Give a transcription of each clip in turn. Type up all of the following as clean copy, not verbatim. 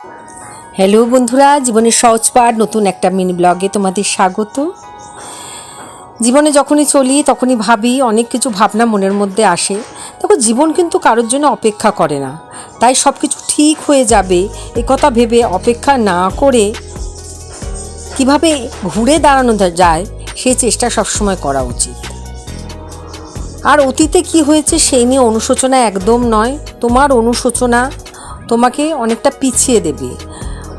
Hello বন্ধুরা, জীবনের সহজ পাঠ নতুন একটা মিনি ব্লগে তোমাদের স্বাগত। জীবনে যখনই চলি তখনই ভাবি, অনেক কিছু ভাবনা মনের মধ্যে আসে। দেখো, জীবন কিন্তু কারোর জন্য অপেক্ষা করে না, তাই সব কিছু ঠিক হয়ে যাবে এ কথা ভেবে অপেক্ষা না করে কিভাবে ঘুরে দাঁড়ানো যায় সেই চেষ্টা সবসময় করা উচিত। আর অতীতে কি হয়েছে সেই নিয়ে অনুশোচনা একদম নয়। তোমার অনুশোচনা তোমাকে অনেকটা পিছিয়ে দেবে।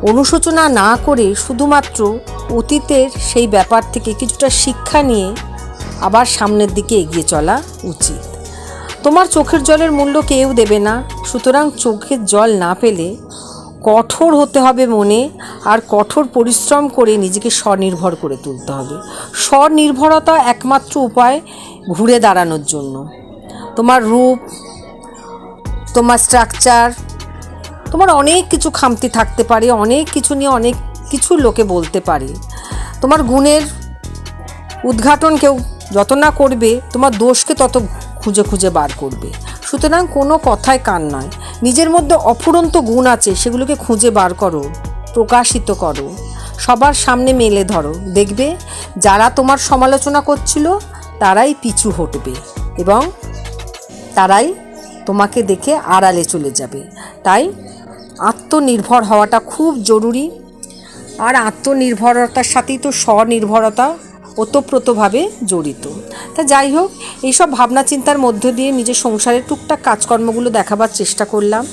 অনুশোচনা না করে শুধুমাত্র অতীতের সেই ব্যাপার থেকে কিছুটা শিক্ষা নিয়ে আবার সামনের দিকে এগিয়ে চলা উচিত। তোমার চোখের জলের মূল্য কেউ দেবে না, সুতরাং চোখের জল না পেলে কঠোর হতে হবে মনে, আর কঠোর পরিশ্রম করে নিজেকে স্বনির্ভর করে তুলতে হবে। স্বনির্ভরতা একমাত্র উপায় ঘুরে দাঁড়ানোর জন্য। তোমার রূপ, তোমার স্ট্রাকচার, তোমার অনেক কিছু খামতি থাকতে পারে, অনেক কিছু নিয়ে অনেক কিছু লোকে বলতে পারে। তোমার গুণের উদ্ঘাটন কেউ যত না করবে, তোমার দোষকে তত খুঁজে খুঁজে বার করবে। সুতরাং কোনো কথায় কান নয়। নিজের মধ্যে অফুরন্ত গুণ আছে, সেগুলোকে খুঁজে বার করো, প্রকাশিত করো, সবার সামনে মেলে ধরো। দেখবে যারা তোমার সমালোচনা করছিল তারাই পিছু হটবে এবং তারাই তোমাকে দেখে আড়ালে চলে যাবে। তাই আত্মনির্ভর হওয়াটা খুব জরুরি। আর আত্মনির্ভরতার সাথেই তো স্বনির্ভরতা ওতপ্রোতভাবে জড়িত। তা যাই হোক, এইসব ভাবনা চিন্তার মধ্য দিয়ে নিজের সংসারের টুকটাক কাজকর্মগুলো দেখাবার চেষ্টা করলাম।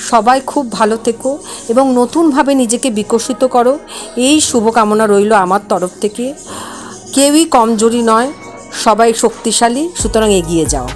সবাই খুব ভালো থেকো এবং নতুনভাবে নিজেকে বিকশিত করো, এই শুভকামনা রইল আমার তরফ থেকে। কেউই কমজোরি নয়, সবাই শক্তিশালী, সুতরাং এগিয়ে যাও।